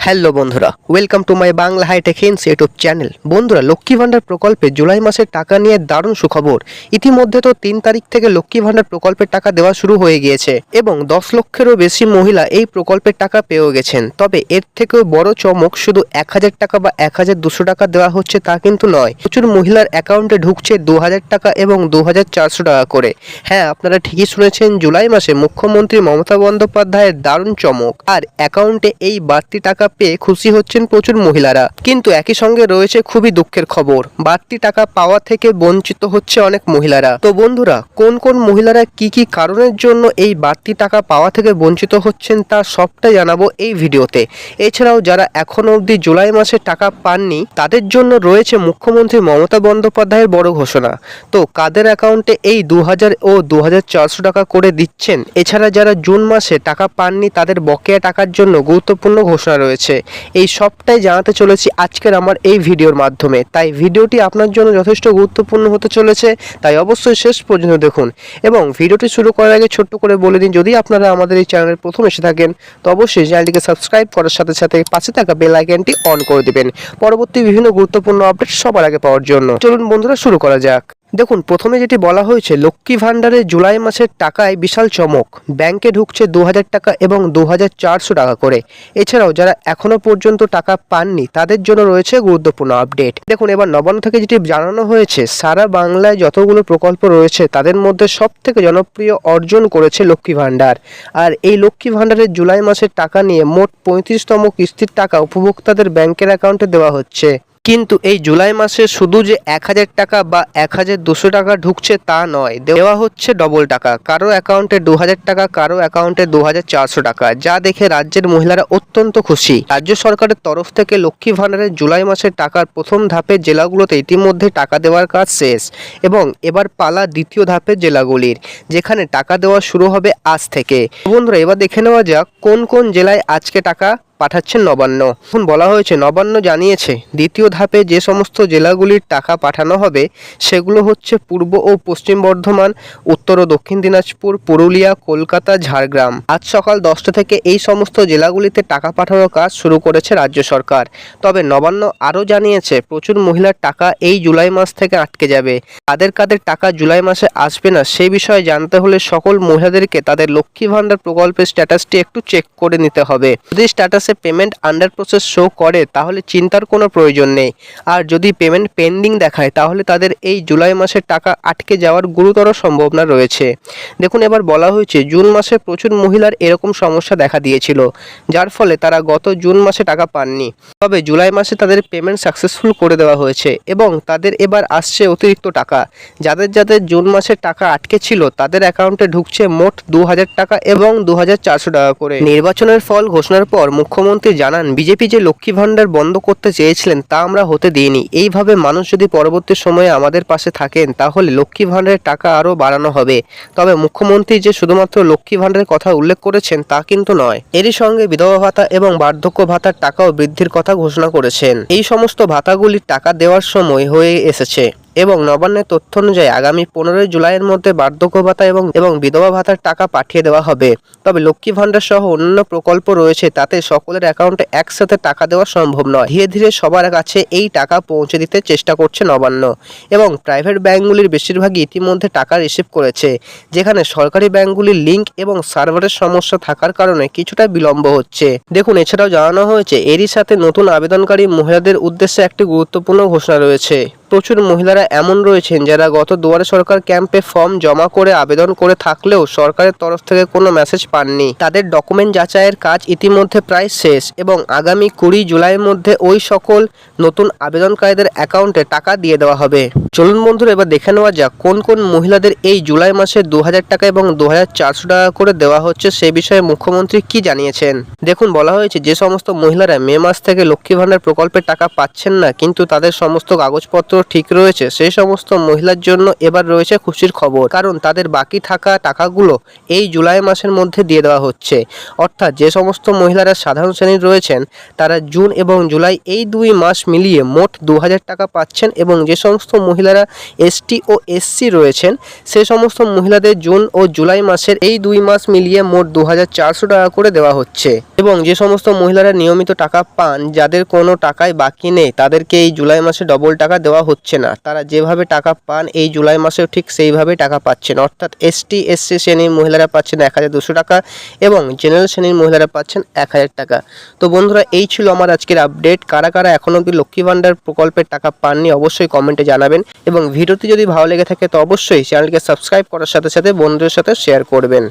Hello বন্ধুরা, welcome to my Bangla hitech hints YouTube channel. বন্ধুরা, লক্ষ্মী ভান্ডার প্রকল্পে জুলাই মাসের টাকা নিয়ে দারুণ সুখবর। ইতিমধ্যে তো 3 তারিখ থেকে লক্ষ্মী ভান্ডার প্রকল্পের টাকা দেওয়া শুরু হয়ে গিয়েছে এবং 10 লক্ষেরও বেশি মহিলা এই প্রকল্পের টাকা পেয়েও গেছেন। তবে এর থেকেও বড় চমক শুধু 1000 টাকা বা 1200 টাকা দেওয়া হচ্ছে তা কিন্তু নয়। প্রচুর মহিলার অ্যাকাউন্টে ঢুকছে 2000 টাকা এবং 2400 টাকা করে। হ্যাঁ, আপনারা ঠিকই শুনেছেন, জুলাই মাসে মুখ্যমন্ত্রী মমতা বন্দ্যোপাধ্যায়ের দারুণ চমক। আর অ্যাকাউন্টে এই বাড়তি টাকা পেয়ে খুশি হচ্ছেন প্রচুর মহিলারা। কিন্তু একই সঙ্গে রয়েছে খুবই দুঃখের খবর, বাড়তি টাকা পাওয়া থেকে বঞ্চিত হচ্ছে অনেক মহিলারা। তো বন্ধুরা, কোন কোন মহিলারা কি কি কারণের জন্য এই বাড়তি টাকা পাওয়া থেকে বঞ্চিত হচ্ছেন তা সবটাই জানাবো এই ভিডিওতে। এছাড়াও যারা এখনো অবধি জুলাই মাসে টাকা পাননি তাদের জন্য রয়েছে মুখ্যমন্ত্রী মমতা বন্দ্যোপাধ্যায়ের বড় ঘোষণা। তো কাদের অ্যাকাউন্টে এই 2000 ও 2400 টাকা করে দিচ্ছেন, এছাড়া যারা জুন মাসে টাকা পাননি তাদের বকেয়া টাকার জন্য গুরুত্বপূর্ণ ঘোষণা রয়েছে, এই সবটাই জানাতে চলেছি আজকের আমার এই ভিডিওর মাধ্যমে। তাই ভিডিওটি আপনার জন্য যথেষ্ট গুরুত্বপূর্ণ হতে চলেছে, তাই অবশ্যই শেষ পর্যন্ত দেখুন। এবং ভিডিওটি শুরু করার আগে ছোট্ট করে বলে দিন, যদি আপনারা আমাদের এই চ্যানেলের প্রথম এসে থাকেন তো অবশ্যই চ্যানেলটিকে সাবস্ক্রাইব করার সাথে সাথে পাশে থাকা বেল আইকনটি অন করে দিবেন পরবর্তী বিভিন্ন গুরুত্বপূর্ণ আপডেট সবার আগে পাওয়ার জন্য। চলুন বন্ধুরা, শুরু করা যাক। দেখুন, প্রথমে যেটি বলা হয়েছে, লক্ষ্মী ভান্ডারে জুলাই মাসের টাকায় বিশাল চমক। ব্যাংকে ঢুকছে 2000 টাকা এবং 2400 টাকা করে। এছাড়াও যারা এখনো পর্যন্ত টাকা পাননি তাদের জন্য রয়েছে গুরুত্বপূর্ণ আপডেট। দেখুন, এবার নবান্ন থেকে যেটি জানানো হয়েছে, সারা বাংলায় যতগুলো প্রকল্প রয়েছে তাদের মধ্যে সব থেকে জনপ্রিয় অর্জন করেছে লক্ষ্মী ভান্ডার। আর এই লক্ষ্মী ভান্ডারের জুলাই মাসের টাকা নিয়ে মোট 35তম কিস্তির টাকা উপভোক্তাদের ব্যাংকের অ্যাকাউন্টে দেওয়া হচ্ছে। কিন্তু এই জুলাই মাসে শুধু যে 1000 টাকা বা 1200 টাকা ঢুকছে তা নয়, দেওয়া হচ্ছে ডবল টাকা। কারো অ্যাকাউন্টে 2000 টাকা, কারো অ্যাকাউন্টে 2400 টাকা, যা দেখে রাজ্যের মহিলারা অত্যন্ত খুশি। রাজ্য সরকারের তরফ থেকে লক্ষ্মী ভান্ডারের জুলাই মাসের টাকার প্রথম ধাপের জেলাগুলোতে ইতিমধ্যে টাকা দেওয়ার কাজ শেষ এবং এবার পালা দ্বিতীয় ধাপের জেলাগুলির, যেখানে টাকা দেওয়া শুরু হবে আজ থেকে। বন্ধুরা, এবার দেখে নেওয়া যাক কোন কোন জেলায় আজকে টাকা পাঠাচ্ছেন নবান্ন। এখন বলা হয়েছে, নবান্ন জানিয়েছে দ্বিতীয় ধাপে যে সমস্ত জেলাগুলির টাকা পাঠানো হবে সেগুলো হচ্ছে পূর্ব ও পশ্চিম বর্ধমান, উত্তর ও দক্ষিণ দিনাজপুর, পুরুলিয়া, কলকাতা, ঝাড়গ্রাম। আজ সকাল 10টা থেকে এই সমস্ত জেলাগুলিতে টাকা পাঠানোর কাজ শুরু করেছে রাজ্য সরকার। তবে নবান্ন আরও জানিয়েছে প্রচুর মহিলার টাকা এই জুলাই মাস থেকে আটকে যাবে। কাদের কাদের টাকা জুলাই মাসে আসবে না সেই বিষয়ে জানতে হলে সকল মহিলাদেরকে তাদের লক্ষ্মী ভান্ডার প্রকল্পের স্ট্যাটাসটি একটু চেক করে নিতে হবে। যদি status payment under process show করে তাহলে চিন্তার কোনো প্রয়োজন নেই, আর যদি পেমেন্ট পেন্ডিং দেখায় তাহলে তাদের এই জুলাই মাসের টাকা আটকে যাওয়ার গুরুতর সম্ভাবনা রয়েছে। দেখুন, এবার বলা হয়েছে জুন মাসে প্রচুর মহিলার এরকম সমস্যা দেখা দিয়েছিল, যার ফলে তারা গত জুন মাসে টাকা পাননি। তবে জুলাই মাসে তাদের পেমেন্ট সাকসেসফুল করে দেওয়া হয়েছে এবং তাদের এবার আসছে অতিরিক্ত টাকা। যাদের যাদের জুন মাসে টাকা আটকে ছিল তাদের অ্যাকাউন্টে ঢুকছে মোট 2000 টাকা এবং 2400 টাকা করে। নির্বাচনের ফল ঘোষণার পর মুখ্যমন্ত্রী জানান, বিজেপি যে লক্ষ্মী ভান্ডার বন্ধ করতে চেয়েছিলেন তা আমরা হতে দিইনি। এইভাবে মানুষ যদি পরবর্তী সময়ে আমাদের পাশে থাকেন তাহলে লক্ষ্মী ভান্ডারের টাকা আরও বাড়ানো হবে। তবে মুখ্যমন্ত্রী যে শুধুমাত্র লক্ষ্মী ভান্ডারের কথা উল্লেখ করেছেন তা কিন্তু নয়, এরই সঙ্গে বিধবা ভাতা এবং বার্ধক্য ভাতার টাকাও বৃদ্ধির কথা ঘোষণা করেছেন। এই সমস্ত ভাতাগুলির টাকা দেওয়ার সময় হয়ে এসেছে এবং নবান্নের তথ্য অনুযায়ী আগামী 15 জুলাইয়ের মধ্যে বার্ধক্য ভাতা এবং বিধবা ভাতার টাকা পাঠিয়ে দেওয়া হবে। তবে লক্ষ্মী ভান্ডার সহ অন্যান্য প্রকল্প রয়েছে, তাতে সকলের অ্যাকাউন্টে একসাথে টাকা দেওয়া সম্ভব নয়। ধীরে ধীরে সবার কাছে এই টাকা পৌঁছে দিতে চেষ্টা করছে নবান্ন এবং প্রাইভেট ব্যাঙ্কগুলির বেশিরভাগই ইতিমধ্যে টাকা রিসিভ করেছে, যেখানে সরকারি ব্যাঙ্কগুলির লিঙ্ক এবং সার্ভারের সমস্যা থাকার কারণে কিছুটা বিলম্ব হচ্ছে। দেখুন, এছাড়াও জানানো হয়েছে এরই সাথে নতুন আবেদনকারী মহিলাদের উদ্দেশ্যে একটি গুরুত্বপূর্ণ ঘোষণা রয়েছে। প্রচুর মহিলারা এমন রয়েছেন যারা গত দুয়ারে সরকার ক্যাম্পে ফর্ম জমা করে আবেদন করে থাকলেও সরকারের তরফ থেকে কোনো মেসেজ পাননি। তাদের ডকুমেন্ট যাচাইয়ের কাজ ইতিমধ্যে প্রায় শেষ এবং আগামী 20 জুলাইয়ের মধ্যে ওই সকল নতুন আবেদনকারীদের অ্যাকাউন্টে টাকা দিয়ে দেওয়া হবে। চলুন বন্ধুরা, এবার দেখে নেওয়া যাক কোন কোন মহিলাদের এই জুলাই মাসে 2000 টাকা এবং 2400 টাকা করে দেওয়া হচ্ছে সে বিষয়ে মুখ্যমন্ত্রী কি জানিয়েছেন। দেখুন, বলা হয়েছে যে সমস্ত মহিলারা মে মাস থেকে লক্ষ্মী ভান্ডার প্রকল্পের টাকা পাচ্ছেন না কিন্তু তাদের সমস্ত কাগজপত্র ঠিক রয়েছে সেই সমস্ত মহিলার জন্য এবার রয়েছে খুশির খবর, কারণ তাদের বাকি থাকা টাকাগুলো এই জুলাই মাসের মধ্যে দিয়ে দেওয়া হচ্ছে। অর্থাৎ যে সমস্ত মহিলারা সাধারণ শ্রেণীর রয়েছেন তারা জুন এবং জুলাই এই 2 মাস মিলিয়ে মোট 2000 টাকা পাচ্ছেন, এবং যে সমস্ত মহিলারা এসটি ও এসসি রয়েছেন সে সমস্ত মহিলাদের জুন ও জুলাই মাসের এই 2 মাস মিলিয়ে মোট 2400 টাকা করে দেওয়া হচ্ছে। এবং যে সমস্ত মহিলারা নিয়মিত টাকা পান, যাদের কোনো টাকাই বাকি নেই, তাদেরকে এই জুলাই মাসে ডবল টাকা দেওয়া হচ্ছে না। তারা যেভাবে টাকা পান এই জুলাই মাসেও ঠিক সেইভাবে টাকা পাচ্ছেন। অর্থাৎ এসটি এসসি শ্রেণীর মহিলারা পাচ্ছেন 1200 টাকা এবং জেনারেল শ্রেণীর মহিলারা পাচ্ছেন 1000 টাকা। তো বন্ধুরা, এই ছিল আমার আজকের আপডেট। কারা কারা এখনও অবধি লক্ষ্মী ভান্ডার প্রকল্পের টাকা পাননি অবশ্যই কমেন্টে জানাবেন, এবং ভিডিওটি যদি ভালো লেগে থাকে তো অবশ্যই চ্যানেলকে সাবস্ক্রাইব করার সাথে সাথে বন্ধুদের সাথে শেয়ার করবেন।